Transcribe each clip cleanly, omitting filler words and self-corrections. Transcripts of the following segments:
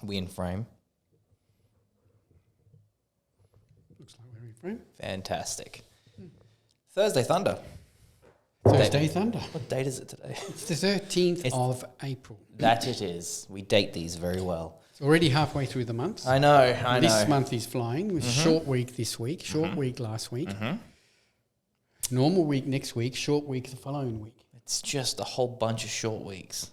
We in frame. Looks like we're in frame. Fantastic. Thursday Thunder. Thursday Thunder. What date is it today? It's the 13th of April. That it is. We date these very well. It's already halfway through the month. I know. This month is flying. It was short week this week, short week last week. Normal week next week, short week the following week. It's just a whole bunch of short weeks.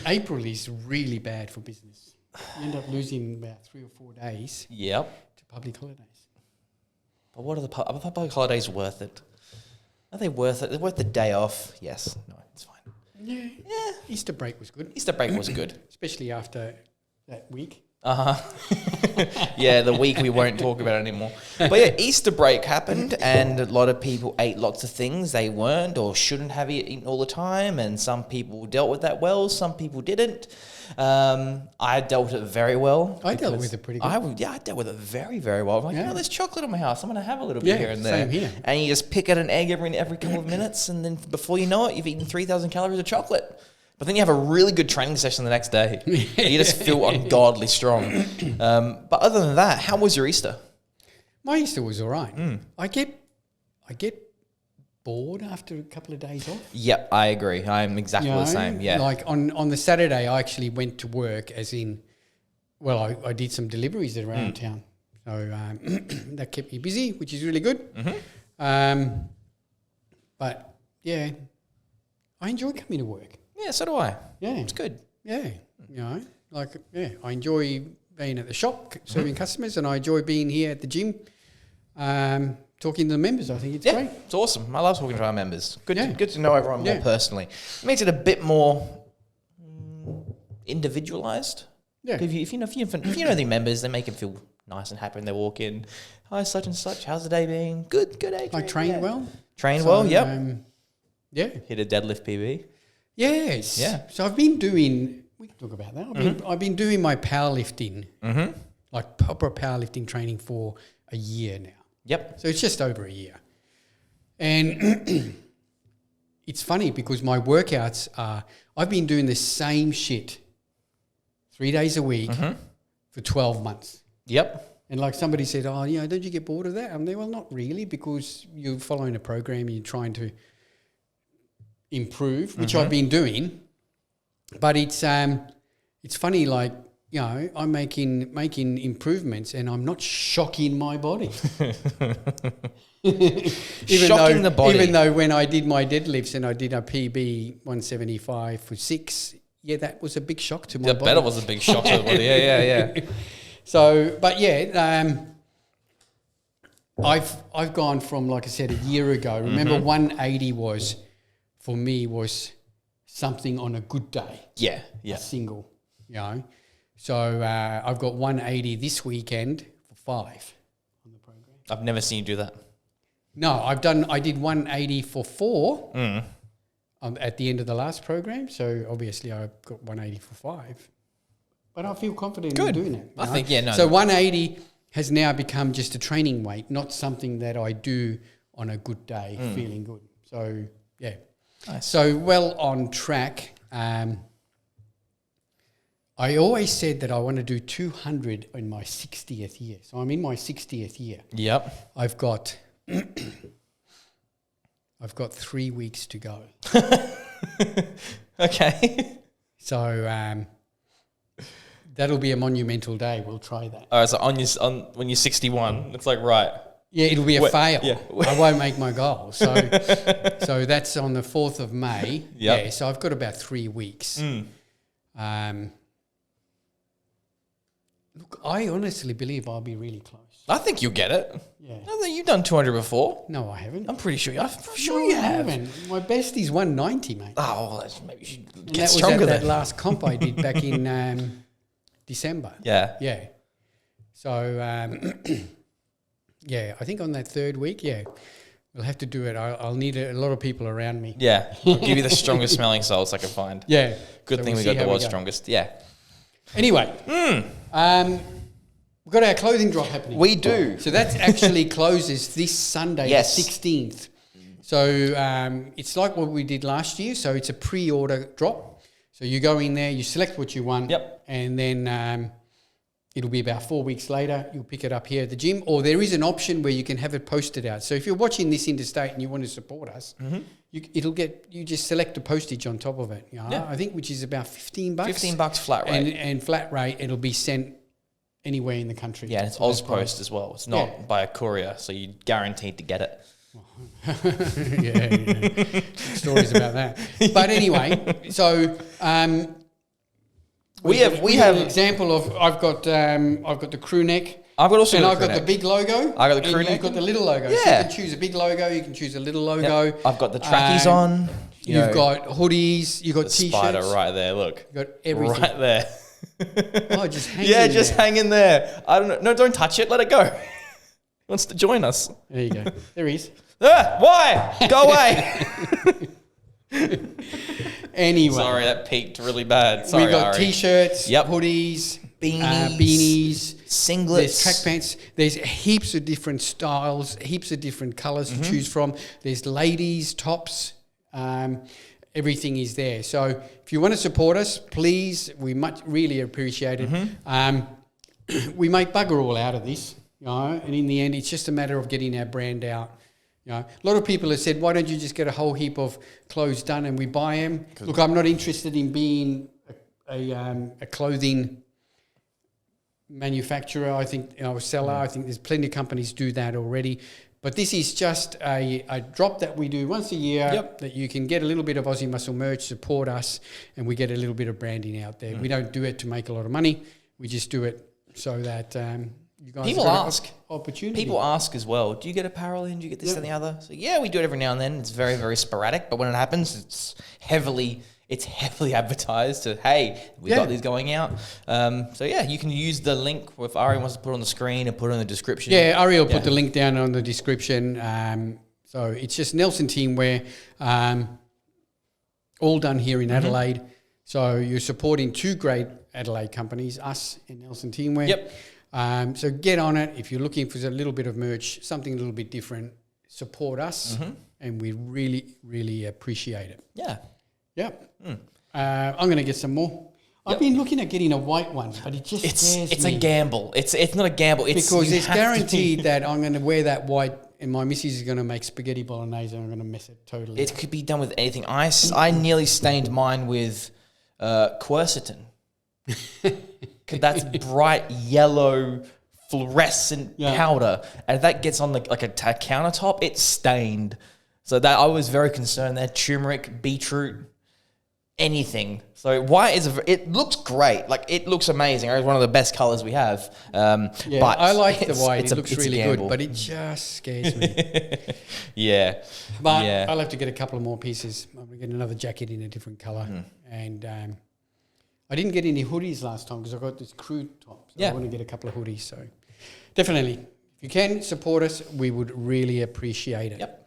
April is really bad for business. You end up losing about 3 or 4 days Yep. to public holidays. But what are are public holidays worth it? Are they worth it? They're worth the day off. Yes. No, it's fine. Yeah. Easter break was good. Easter break was good. Especially after that week. Yeah, the week we won't talk about it anymore. But yeah, Easter break happened and a lot of people ate lots of things they weren't or shouldn't have eaten all the time, and some people dealt with that well, some people didn't. I dealt with it very well. I dealt with it pretty good. I dealt with it very, very well. I'm like, there's chocolate in my house. I'm going to have a little bit here and there. Same here. And you just pick at an egg every couple of minutes, and then before you know it, you've eaten 3,000 calories of chocolate. But then you have a really good training session the next day. You just feel ungodly strong. But other than that, how was your Easter? My Easter was all right. I get bored after a couple of days off. Yep, I agree. I'm exactly the same. Yeah. Like on the Saturday, I actually went to work I did some deliveries around town. So that kept me busy, which is really good. But yeah, I enjoy coming to work. Yeah, so do I. Yeah. It's good. Yeah. I enjoy being at the shop, serving customers, and I enjoy being here at the gym, talking to the members. I think it's great. It's awesome. I love talking to our members. Good to know everyone more personally. It makes it a bit more individualized. Yeah. If you know the members, they make them feel nice and happy when they walk in. Hi, such and such. How's the day been? Good, Adrian. I train well. Yep. Yeah. Hit a deadlift PB. Yes. Yeah. So I've been doing. We can talk about that. I've been doing my powerlifting, like proper powerlifting training for a year now. Yep. So it's just over a year, and it's funny because my workouts are. I've been doing the same shit 3 days a week for 12 months. Yep. And like somebody said, don't you get bored of that? I'm there, well, not really, because you're following a program and you're trying to improve, which I've been doing. But it's funny, like, I'm making improvements and I'm not shocking my body. Even though when I did my deadlifts and I did a PB 175 for 6, that was a big shock to my body. I bet it was a big shock to the body. Yeah. So, but I've gone from, like I said, a year ago. Remember, 180 was something on a good day. Yeah. A single, So I've got 180 this weekend for 5 on the program. I've never seen you do that. No, I did 180 for 4 at the end of the last program. So obviously I got 180 for 5. But I feel confident in doing it. I think, So 180 has now become just a training weight, not something that I do on a good day, feeling good. So, yeah. Nice. So, well on track. I always said that I want to do 200 in my 60th year. So I'm in my 60th year. Yep. I've got 3 weeks to go. Okay. So that'll be a monumental day. We'll try that. All right. So when you're 61, it's like right. Yeah, it'll be a fail. Yeah. I won't make my goal. So that's on the 4th of May. Yep. Yeah, so I've got about 3 weeks. Look, I honestly believe I'll be really close. I think you'll get it. Yeah. I think you've done 200 before. No, I haven't. I'm pretty sure. You haven't. My best is 190, mate. Oh, well, maybe you should get that stronger. Was at that last comp I did back in December. Yeah. Yeah. So, I think on that 3rd week, we'll have to do it. I'll need a lot of people around me. Yeah. I'll give you the strongest smelling salts I can find. Yeah. Good thing we got the world's strongest. Yeah. Anyway. We've got our clothing drop happening. We do. So that actually closes this Sunday, the 16th. So it's like what we did last year. So it's a pre-order drop. So you go in there, you select what you want, and then it'll be about 4 weeks later, you'll pick it up here at the gym, or there is an option where you can have it posted out. So if you're watching this interstate and you want to support us, you just select the postage on top of it. You know? I think which is about $15. $15 flat rate. And flat rate, it'll be sent anywhere in the country. Yeah, and it's Aus Post as well. It's not by a courier, so you're guaranteed to get it. yeah. Stories about that. But anyway, so we have an example of I've got the crew neck. I've got also and I've got the big logo. I got the crew neck. You've got the little logo. Yeah. So you can choose a big logo. You can choose a little logo. Yep. I've got the trackies on. You've got hoodies. You've got t-shirts. Spider right there. Look. You've got everything. Right there. Oh, just hang hang in there. I don't know. No, don't touch it. Let it go. He wants to join us. There you go. There he is. Why? Go away. Anyway. Sorry, that peaked really bad. Sorry, we got Ari. t-shirts, hoodies, beanies, singlets. There's track pants. There's heaps of different styles, heaps of different colours to choose from. There's ladies, tops. Everything is there. So if you want to support us, please, we really appreciate it. We make bugger all out of this, you know, and in the end, it's just a matter of getting our brand out. You know, a lot of people have said, why don't you just get a whole heap of clothes done and we buy them? Look, I'm not interested in being a clothing manufacturer. I think, a seller. I think there's plenty of companies do that already. But this is just a drop that we do once a year that you can get a little bit of Aussie Muscle merch, support us, and we get a little bit of branding out there. We don't do it to make a lot of money. We just do it so that you guys people ask opportunity. People ask as well, do you get apparel in? Do you get this and the other? So yeah, we do it every now and then. It's very, very sporadic. But when it happens, it's heavily advertised to, hey, we got these going out. So yeah, you can use the link if Ari wants to put it on the screen and put it in the description. Yeah, Ari will put the link down on the description. So it's just Nelson Teamwear, all done here in Adelaide. So you're supporting two great Adelaide companies, us and Nelson Teamwear. Yep. So get on it. If you're looking for a little bit of merch, something a little bit different, support us, and we really, really appreciate it. Yeah. Yep. I'm going to get some more. I've been looking at getting a white one, but it just it's a gamble. It's not a gamble. Because it's guaranteed that I'm going to wear that white and my missus is going to make spaghetti bolognese and I'm going to mess it totally. It could be done with anything. I nearly stained mine with quercetin. That's bright yellow fluorescent powder, and if that gets on like a countertop, it's stained. So that I was very concerned there. Turmeric, beetroot, anything. So white it looks great. Like it looks amazing. It's one of the best colors we have. But I like the white. It looks really good, but it just scares me. But I'll have to get a couple of more pieces. I'm going to get another jacket in a different color, and I didn't get any hoodies last time because I got this crew top. So I want to get a couple of hoodies. So definitely, if you can support us, we would really appreciate it. Yep.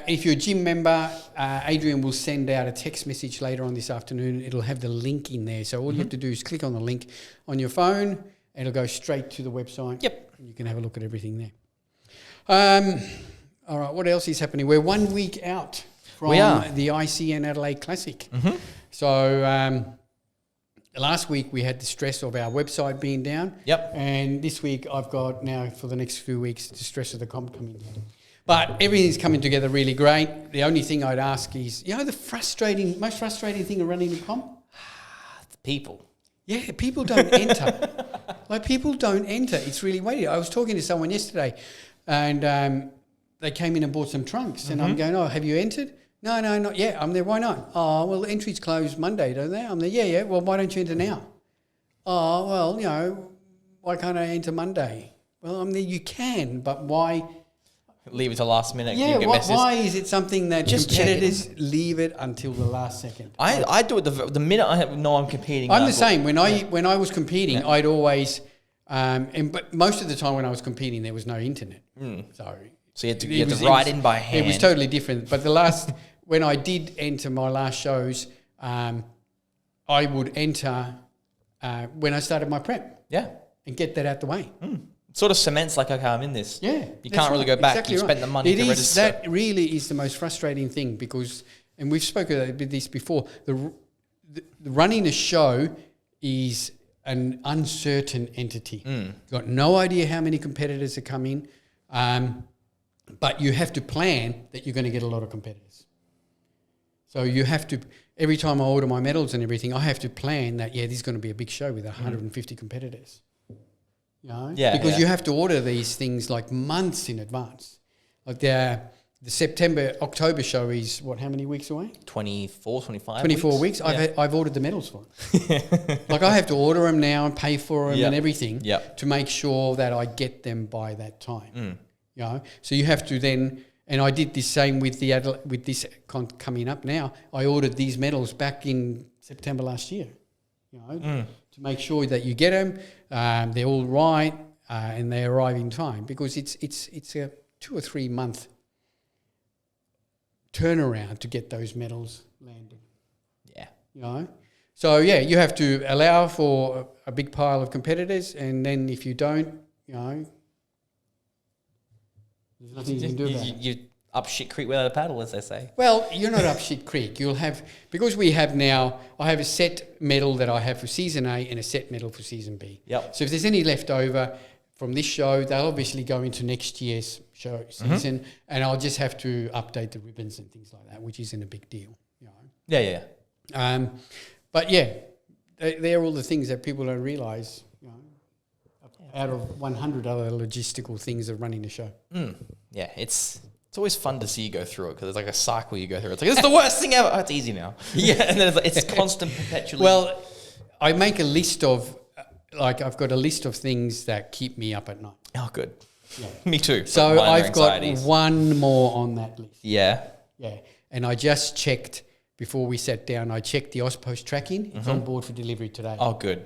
If you're a gym member, Adrian will send out a text message later on this afternoon. It'll have the link in there. So all you have to do is click on the link on your phone and it'll go straight to the website. Yep. And you can have a look at everything there. All right, what else is happening? We're 1 week out from the ICN Adelaide Classic. So last week we had the stress of our website being down. Yep. And this week I've got now for the next few weeks the stress of the comp coming down. But everything's coming together really great. The only thing I'd ask is, the most frustrating thing of running a comp? The people. Yeah, people don't enter. People don't enter. It's really weird. I was talking to someone yesterday and they came in and bought some trunks and I'm going, have you entered? No, not yet. I'm there. Why not? Oh, well, entries close Monday, don't they? I'm there. Yeah. Well, why don't you enter now? Oh, well, why can't I enter Monday? Well, I'm there. You can, but why... Leave it to last minute. Yeah, why is it something that just competitors leave it until the last second? I do it the minute I know I'm competing. I'm the same. When I was competing, I'd always, but most of the time when I was competing, there was no internet. So you had to write in by hand. It was totally different. But when I did enter my last shows, I would enter when I started my prep. Yeah, and get that out the way. Sort of cements like, okay, I'm in this. Yeah. You can't really go back. Exactly you spent the money to register. That really is the most frustrating thing because, and we've spoken about this before, running a show is an uncertain entity. You've got no idea how many competitors are coming, but you have to plan that you're going to get a lot of competitors. So you have to, every time I order my medals and everything, I have to plan that, this is going to be a big show with 150 competitors. You know? Because you have to order these things like months in advance. Like the October show is how many weeks away? 24 weeks. I've ordered the medals for it. Like I have to order them now and pay for them and everything to make sure that I get them by that time. You know, so you have to then, and I did the same with with this coming up now. I ordered these medals back in September last year. You know, to make sure that you get them, they're all right, and they arrive in time, because it's a 2 or 3 month turnaround to get those medals landed. Yeah. You know? So, you have to allow for a big pile of competitors, and then if you don't, you know, there's nothing you can do about it. You up shit creek without a paddle, as they say. Well, you're not up shit creek. You'll have, because we have now, I have a set medal that I have for season A and a set medal for season B. Yep. So if there's any left over from this show, they'll obviously go into next year's show season, and I'll just have to update the ribbons and things like that, which isn't a big deal. You know? Yeah. But they're all the things that people don't realise, you know, out of 100 other logistical things of running a show. Yeah, it's always fun to see you go through it, because it's like a cycle you go through. It's like, it's the worst thing ever. Oh, it's easy now. And then it's constant, perpetually. Well, I make a list of, I've got a list of things that keep me up at night. Oh, good. Yeah. Me too. So I've got one more on that list. Yeah. Yeah. And I just checked before we sat down, I checked the Auspost tracking. It's on board for delivery today. Oh, good.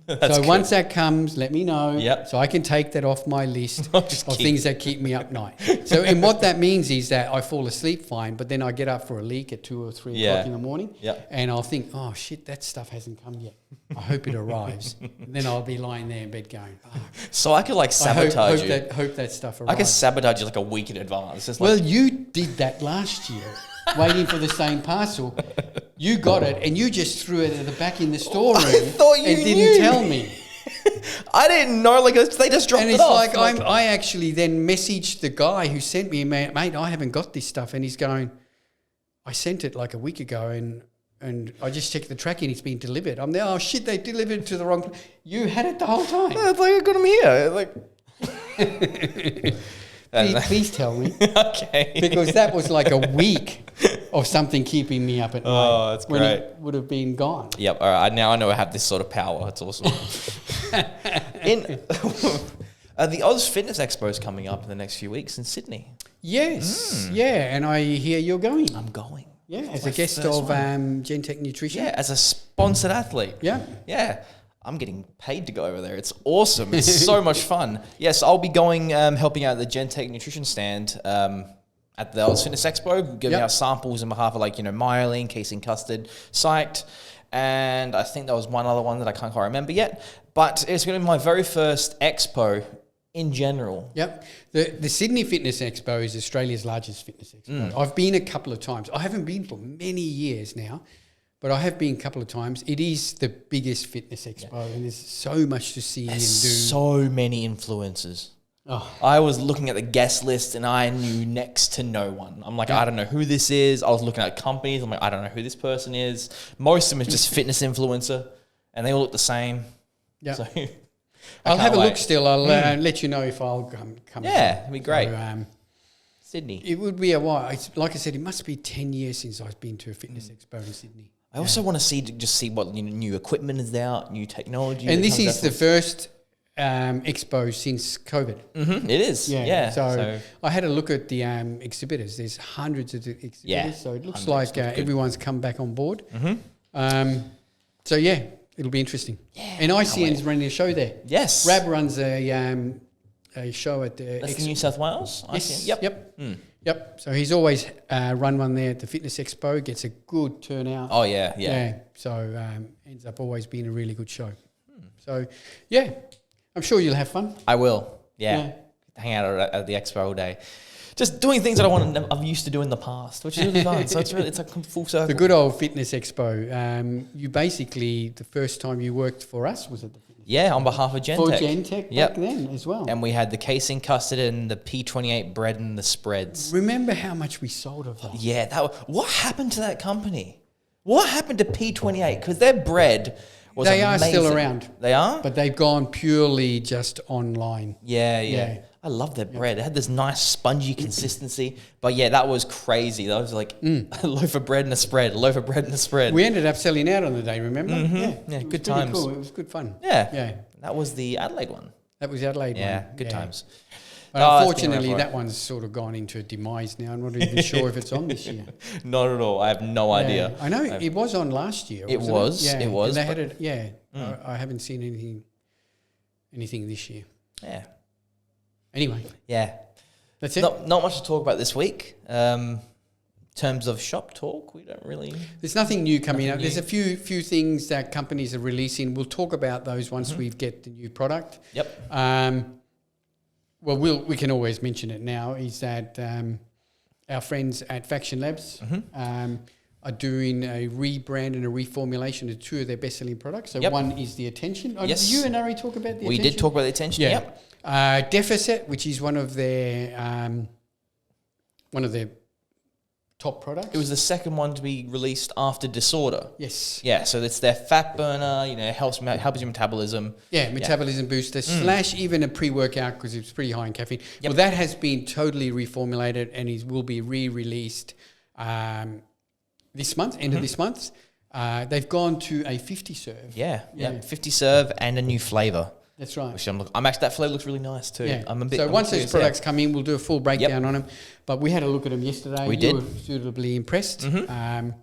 So once that comes, let me know. Yep. So I can take that off my list of things that keep me up night. So, and what that means is that I fall asleep fine, but then I get up for a leak at 2 or 3 o'clock in the morning. Yep. And I'll think, oh shit, that stuff hasn't come yet. I hope it arrives. And then I'll be lying there in bed going, So I could sabotage you. Hope that stuff arrives. I could sabotage you like a week in advance. Just well, you did that last year, waiting for the same parcel. You got it, and you just threw it at the back in the storeroom. I thought you and didn't tell me. I didn't know. They just dropped it off. And it's like I actually then messaged the guy who sent me, mate, I haven't got this stuff, and he's going, I sent it like a week ago, and I just checked the tracking. It's been delivered. I'm there. Oh shit! They delivered it to the wrong place. You had it the whole time. Yeah, it's like I got them here. Please tell me. Okay. Because that was like a week of something keeping me up at night. Oh, that's great. When it would have been gone. Yep. All right. Now I know I have this sort of power. It's awesome. The Aus Fitness Expo is coming up in the next few weeks in Sydney. Yes. Yeah. And I hear you're going. I'm going. Yeah. As a guest of Gentech Nutrition. Yeah. As a sponsored athlete. Yeah. Yeah. I'm getting paid to go over there. It's awesome. It's so much fun. Yes, I'll be going, helping out the Gentech Nutrition stand at the Aus Fitness Expo, giving out samples on behalf of myelin, casein custard, psyched. And I think there was one other one that I can't quite remember yet. But it's going to be my very first expo in general. Yep. The Sydney Fitness Expo is Australia's largest fitness expo. I've been a couple of times. I haven't been for many years now. But I have been a couple of times. It is the biggest fitness expo, and there's so much to see and do. So many influencers. Oh. I was looking at the guest list, and I knew next to no one. I'm like, I don't know who this is. I was looking at companies. I'm like, I don't know who this person is. Most of them is just fitness influencer, and they all look the same. Yeah. So I'll have a look still. I'll let you know if I'll come. Yeah, it'd be great. So, Sydney. It would be a while. Like I said, it must be 10 years since I've been to a fitness expo in Sydney. I also want to see what new equipment is out, new technology. And this is the first expo since COVID. Mm-hmm, it is. Yeah. So I had a look at the exhibitors. There's hundreds of exhibitors. Yeah. So it looks like everyone's come back on board. Mm-hmm. So yeah, it'll be interesting. Yeah. And ICN's running a show there. Yes. Rab runs a show at the... That's New South Wales? Yes. ICN? Yep. Yep. So he's always run one there at the Fitness Expo, gets a good turnout. Oh, yeah. So ends up always being a really good show. So, yeah, I'm sure you'll have fun. I will, yeah. Hang out at the expo all day. just doing things that I've used to do in the past, which is really fun. So it's like full circle. The good old Fitness Expo. You basically, the first time you worked for us was at the Fitness Yeah, on behalf of Gentech. For Gentech back then as well. And we had the casing custard and the P28 bread and the spreads. Remember how much we sold of that? Yeah, what happened to that company? What happened to P28? Because their bread was They amazing. are still around. They are? But they've gone purely just online. Yeah. I love their bread. It had this nice spongy consistency. But yeah, that was crazy. That was like a loaf of bread and a spread, a loaf of bread and a spread. We ended up selling out on the day, remember? Yeah, it was good times. Cool. It was good fun. Yeah. That was the Adelaide one. That was the Adelaide one. Yeah, good times. But unfortunately, that one's sort of gone into a demise now. I'm not even sure if it's on this year. Not at all. I have no idea. I know it was on last year. It was. Yeah. It was. And they had it. Yeah. I haven't seen anything this year. Yeah. Anyway. Yeah. That's it. Not much to talk about this week. In terms of shop talk, we don't really. There's nothing new coming up. There's a few things that companies are releasing. We'll talk about those once we get the new product. Yep. Well, we can always mention it now, is that our friends at Faction Labs are doing a rebrand and a reformulation of two of their best-selling products. So one is the Attention. Yes. Did you and Ari talk about the Attention? We did talk about the Attention, yep. Deficit, which is one of their top products. It was the second one to be released after Disorder. Yes. Yeah, so it's their fat burner, helps your metabolism. Yeah, metabolism booster / even a pre-workout because it's pretty high in caffeine. Yep. Well, that has been totally reformulated and will be re-released this month, end of this month. They've gone to a 50 serve. Yeah, 50 serve and a new flavour. That's right. Which I'm actually, that flavour looks really nice too. Yeah. I'm once those products come in, we'll do a full breakdown on them. But we had a look at them yesterday. We did. Were suitably impressed. Had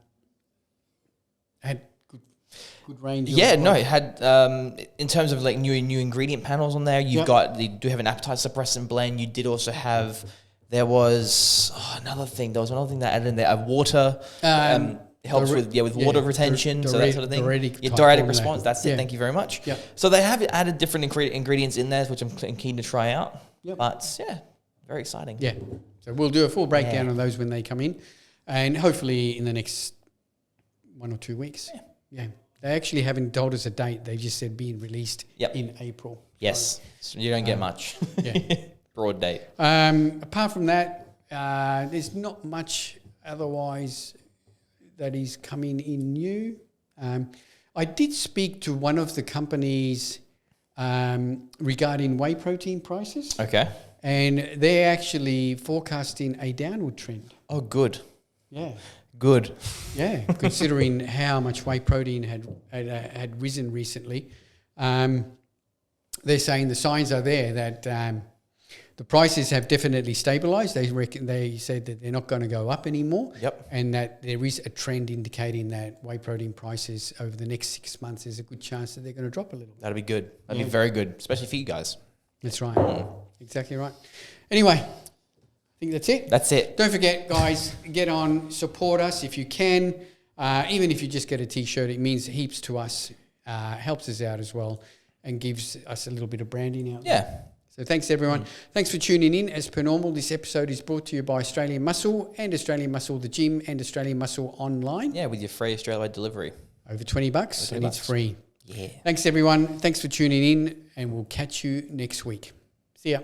good range. Yeah, no, it had in terms of like new ingredient panels on there. You do have an appetite suppressant blend. You did also have. There was another thing. There was another thing that added in there. Water. Helps with water retention, so that sort of thing. Diuretic response. That's it. Thank you very much. Yep. So they have added different ingredients in there, which I'm keen to try out. Yep. But yeah, very exciting. Yeah. So we'll do a full breakdown of those when they come in, and hopefully in the next 1 or 2 weeks. Yeah. They actually haven't told us a date. They just said being released in April. Yes. So you don't get much. Broad date. Apart from that, there's not much otherwise that is coming in new. I did speak to one of the companies regarding whey protein prices. Okay. And they're actually forecasting a downward trend. Oh, good. Yeah. Good. Yeah, considering how much whey protein had risen recently. They're saying the signs are there that the prices have definitely stabilised. They said that they're not going to go up anymore. Yep. And that there is a trend indicating that whey protein prices over the next 6 months, there's a good chance that they're going to drop a little. That'd be good. That'd be very good, especially for you guys. That's right. Exactly right. Anyway, I think that's it. That's it. Don't forget, guys, get on, support us if you can. Even if you just get a T-shirt, it means heaps to us, helps us out as well, and gives us a little bit of branding out there. So thanks, everyone. Thanks for tuning in. As per normal, this episode is brought to you by Australian Muscle and Australian Muscle the Gym and Australian Muscle Online. Yeah, with your free Australia delivery. Over $20 and it's free. Yeah. Thanks, everyone. Thanks for tuning in, and we'll catch you next week. See ya.